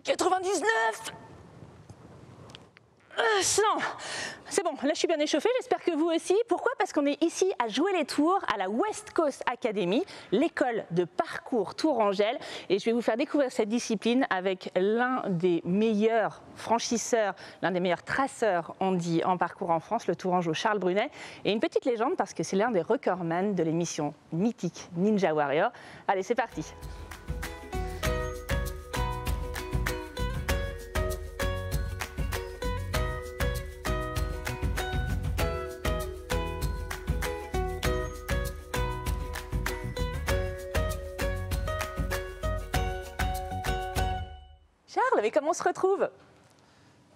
99. 100. C'est bon, là je suis bien échauffée, j'espère que vous aussi. Pourquoi? Parce qu'on est ici à jouer les tours à la West Coast Academy, l'école de parcours Tourangelle. Et je vais vous faire découvrir cette discipline avec l'un des meilleurs franchisseurs, l'un des meilleurs traceurs, on dit, en parcours en France, le Tourangeau Charles Brunet. Et une petite légende parce que c'est l'un des recordman de l'émission mythique Ninja Warrior. Allez, c'est parti. Charles, mais comment on se retrouve?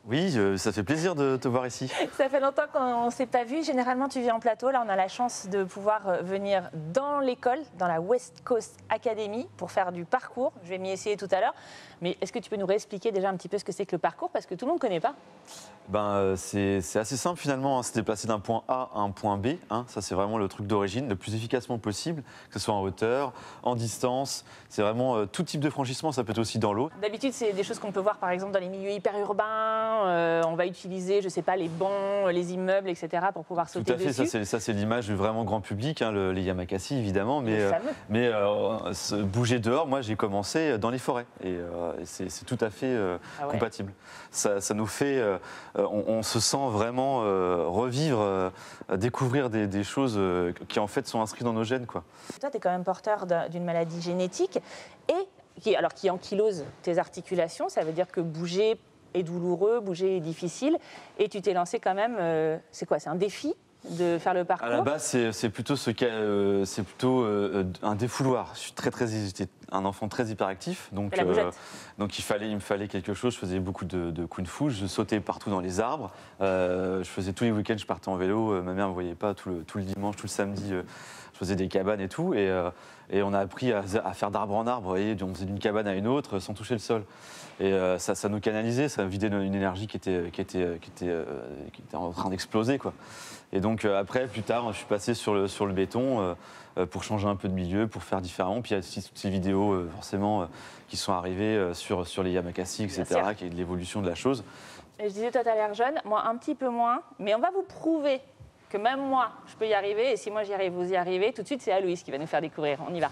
Oui, ça fait plaisir de te voir ici. Ça fait longtemps qu'on ne s'est pas vu. Généralement, tu viens en plateau. Là, on a la chance de pouvoir venir dans l'école, dans la West Coast Academy, pour faire du parcours. Je vais m'y essayer tout à l'heure. Mais est-ce que tu peux nous réexpliquer déjà un petit peu ce que c'est que le parcours? Parce que tout le monde ne connaît pas. C'est assez simple finalement, hein, se déplacer d'un point A à un point B. Hein, ça, c'est vraiment le truc d'origine, le plus efficacement possible, que ce soit en hauteur, en distance. C'est vraiment tout type de franchissement, ça peut être aussi dans l'eau. D'habitude, c'est des choses qu'on peut voir par exemple dans les milieux hyper urbains. On va utiliser, je ne sais pas, les bancs, les immeubles, etc. pour pouvoir sauter dessus. Tout à fait, ça c'est l'image du vraiment grand public, hein, les Yamakasi évidemment. Mais bouger dehors, moi j'ai commencé dans les forêts. Et c'est tout à fait compatible. Ça nous fait, on se sent vraiment revivre, découvrir des choses qui en fait sont inscrites dans nos gènes, quoi. Toi, tu es quand même porteur d'une maladie génétique et qui ankylose tes articulations. Ça veut dire que bouger est douloureux, bouger est difficile. Et tu t'es lancé quand même, c'est quoi? C'est un défi de faire le parcours? À la base, c'est plutôt un défouloir. Je suis j'étais un enfant très hyperactif, donc il me fallait quelque chose. Je faisais beaucoup de kung-fu, je sautais partout dans les arbres. Je faisais tous les week-ends, je partais en vélo. Ma mère ne me voyait pas tout le dimanche, tout le samedi. Je faisais des cabanes et tout, et on a appris à faire d'arbre en arbre. Vous voyez, on faisait d'une cabane à une autre sans toucher le sol. Et ça nous canalisait, ça vidait une énergie qui était en train d'exploser, quoi. Et donc après, plus tard, je suis passé sur le béton pour changer un peu de milieu, pour faire différemment. Puis il y a aussi toutes ces vidéos forcément qui sont arrivées sur les Yamakasi, etc., qui est de l'évolution de la chose. Et je disais, toi, tu as l'air jeune, moi un petit peu moins, mais on va vous prouver que même moi, je peux y arriver. Et si moi j'y arrive, vous y arrivez. Tout de suite, c'est Aloïs qui va nous faire découvrir. On y va.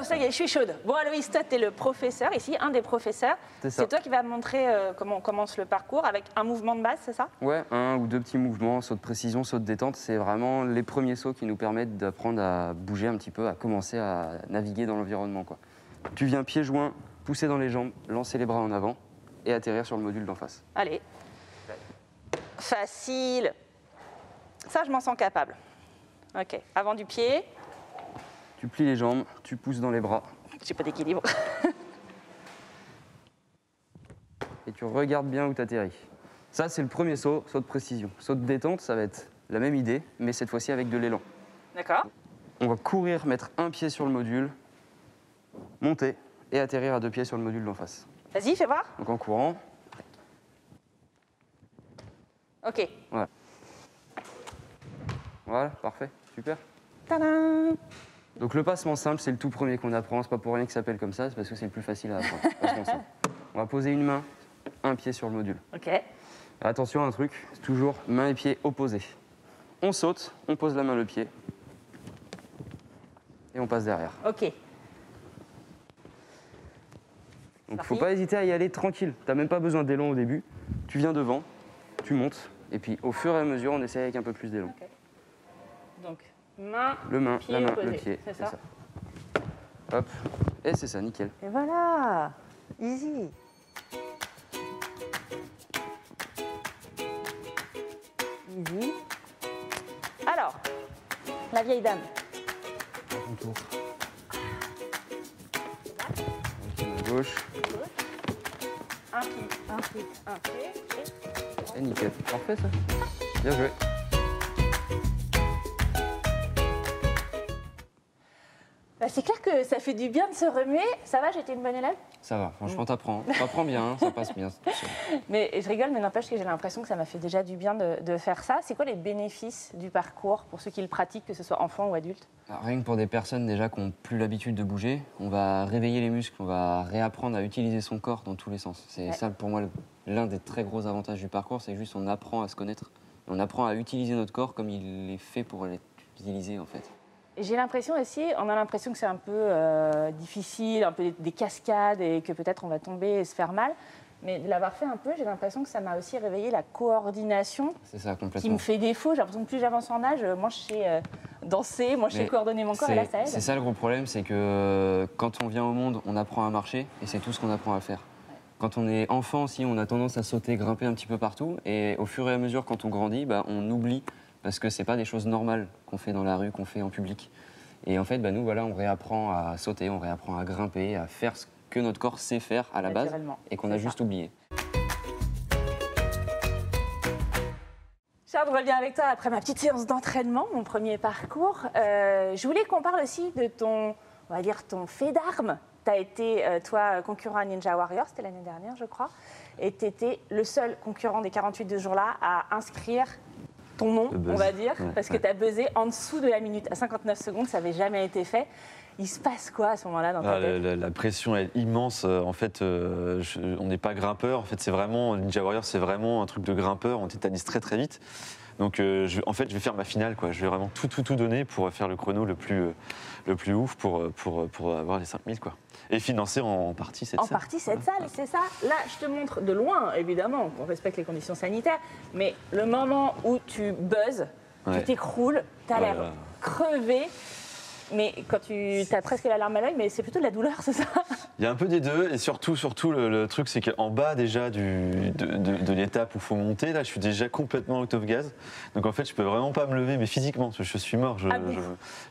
Ça y est, je suis chaude. Bon, Aloïs, toi, tu es le professeur ici, un des professeurs. C'est toi qui vas me montrer comment on commence le parcours avec un mouvement de base, c'est ça? Ouais, un ou deux petits mouvements, saut de précision, saut de détente. C'est vraiment les premiers sauts qui nous permettent d'apprendre à bouger un petit peu, à commencer à naviguer dans l'environnement, quoi. Tu viens pieds joints, pousser dans les jambes, lancer les bras en avant et atterrir sur le module d'en face. Allez. Facile. Ça, je m'en sens capable. Ok, avant du pied. Tu plies les jambes, tu pousses dans les bras. J'ai pas d'équilibre. Et tu regardes bien où tu atterris. Ça, c'est le premier saut, saut de précision. Saut de détente, ça va être la même idée, mais cette fois-ci avec de l'élan. D'accord. On va courir, mettre un pied sur le module, monter et atterrir à deux pieds sur le module d'en face. Vas-y, fais voir. Donc en courant. Ok. Voilà. Voilà, parfait, super. Tadam! Donc le passement simple, c'est le tout premier qu'on apprend. C'est pas pour rien qu'il s'appelle comme ça, c'est parce que c'est le plus facile à apprendre. Passement simple. On va poser une main, un pied sur le module. Ok. Attention à un truc, c'est toujours main et pied opposés. On saute, on pose la main, le pied, et on passe derrière. Ok. Donc faut pas hésiter à y aller tranquille. T'as même pas besoin d'élan au début. Tu viens devant, tu montes, et puis au fur et à mesure, on essaie avec un peu plus d'élan. Okay. Donc main, la main, opposé. le pied, c'est ça. Hop, et c'est ça, nickel. Et voilà, easy. Easy. Alors, la vieille dame. À ton tour. Ok, main gauche. Un pied, un pied. Et nickel, parfait ça. Bien joué. c'est clair que ça fait du bien de se remuer. Ça va, j'étais une bonne élève? Ça va, franchement, t'apprends bien, ça passe bien. Mais je rigole, mais n'empêche que j'ai l'impression que ça m'a fait déjà du bien de faire ça. C'est quoi les bénéfices du parcours pour ceux qui le pratiquent, que ce soit enfants ou adultes? Rien que pour des personnes déjà qui n'ont plus l'habitude de bouger, on va réveiller les muscles, on va réapprendre à utiliser son corps dans tous les sens. C'est ça pour moi l'un des très gros avantages du parcours, c'est juste on apprend à se connaître. On apprend à utiliser notre corps comme il est fait pour l'utiliser en fait. J'ai l'impression aussi, on a l'impression que c'est un peu difficile, un peu des cascades et que peut-être on va tomber et se faire mal. Mais de l'avoir fait un peu, j'ai l'impression que ça m'a aussi réveillé la coordination. C'est ça, complètement. Qui me fait défaut. J'ai l'impression que plus j'avance en âge, moins je sais danser, moins je sais coordonner mon corps et là ça aide. C'est ça le gros problème, c'est que quand on vient au monde, on apprend à marcher et c'est tout ce qu'on apprend à faire. Quand on est enfant aussi, on a tendance à sauter, grimper un petit peu partout et au fur et à mesure, quand on grandit, on oublie parce que c'est pas des choses normales qu'on fait dans la rue, qu'on fait en public. Et en fait, nous, voilà, on réapprend à sauter, on réapprend à grimper, à faire ce que notre corps sait faire à la base et qu'on a juste oublié. Charles, je reviens avec toi après ma petite séance d'entraînement, mon premier parcours. Je voulais qu'on parle aussi de ton, on va dire, ton fait d'armes. Tu as été, toi, concurrent à Ninja Warrior, c'était l'année dernière, je crois, et tu étais le seul concurrent des 48 de ce jour-là à inscrire ton nom, on va dire, parce que tu as buzzé en dessous de la minute, à 59 secondes, ça n'avait jamais été fait. Il se passe quoi à ce moment-là dans ta tête? La pression est immense. En fait, on n'est pas grimpeur. En fait, c'est vraiment Ninja Warrior, c'est vraiment un truc de grimpeur. On tétanise très très vite. Donc, en fait, je vais faire ma finale, quoi. Je vais vraiment tout donner pour faire le chrono le plus ouf pour avoir les 5000, quoi. Et financer en partie cette salle. En partie cette salle, c'est ça. Là, je te montre de loin, évidemment, on respecte les conditions sanitaires, mais le moment où tu buzzes, tu t'écroules, tu as l'air crevé. Mais quand tu as presque la larme à l'œil, mais c'est plutôt de la douleur, c'est ça? Il y a un peu des deux, et surtout le truc, c'est qu'en bas déjà de l'étape où il faut monter, là, je suis déjà complètement out of gaz. Donc en fait, je peux vraiment pas me lever, mais physiquement, je suis mort. Je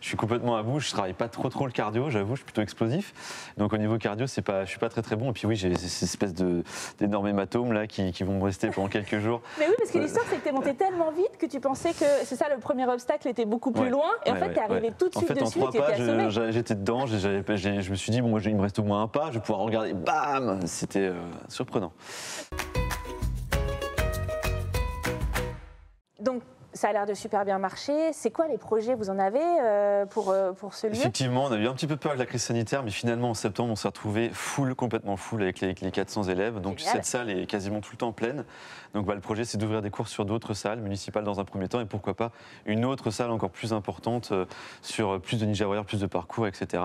suis complètement à bout. Je travaille pas trop le cardio, j'avoue, je suis plutôt explosif. Donc au niveau cardio, je suis pas très bon. Et puis oui, j'ai ces espèces d'énormes hématomes là qui vont me rester pendant quelques jours. Mais oui, parce que l'histoire, c'est que tu es monté tellement vite que tu pensais que c'est ça, le premier obstacle était beaucoup plus loin, et en fait, tu es arrivé tout de suite dessus. J'étais dedans, je me suis dit, bon, il me reste au moins un pas, je vais pouvoir regarder, bam! C'était surprenant. Donc, ça a l'air de super bien marcher. C'est quoi les projets vous en avez pour ce lieu? Effectivement, on a eu un petit peu peur avec la crise sanitaire, mais finalement en septembre, on s'est retrouvé complètement full avec les 400 élèves. Donc cette salle est quasiment tout le temps pleine. Donc le projet, c'est d'ouvrir des cours sur d'autres salles municipales dans un premier temps et pourquoi pas une autre salle encore plus importante sur plus de Ninja Warrior, plus de parcours, etc.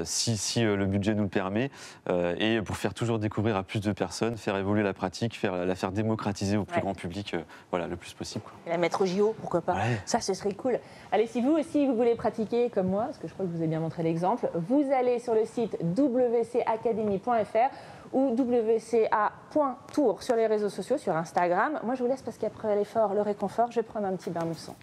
Si le budget nous le permet et pour faire toujours découvrir à plus de personnes, faire évoluer la pratique, la faire démocratiser au plus grand public, le plus possible, quoi. Et la mettre au JO, pourquoi pas? Ça, ce serait cool. Allez, si vous aussi, vous voulez pratiquer comme moi, parce que je crois que je vous ai bien montré l'exemple, vous allez sur le site wcacademy.fr ou wca.tour sur les réseaux sociaux, sur Instagram. Moi, je vous laisse parce qu'après l'effort, le réconfort, je vais prendre un petit bain moussant.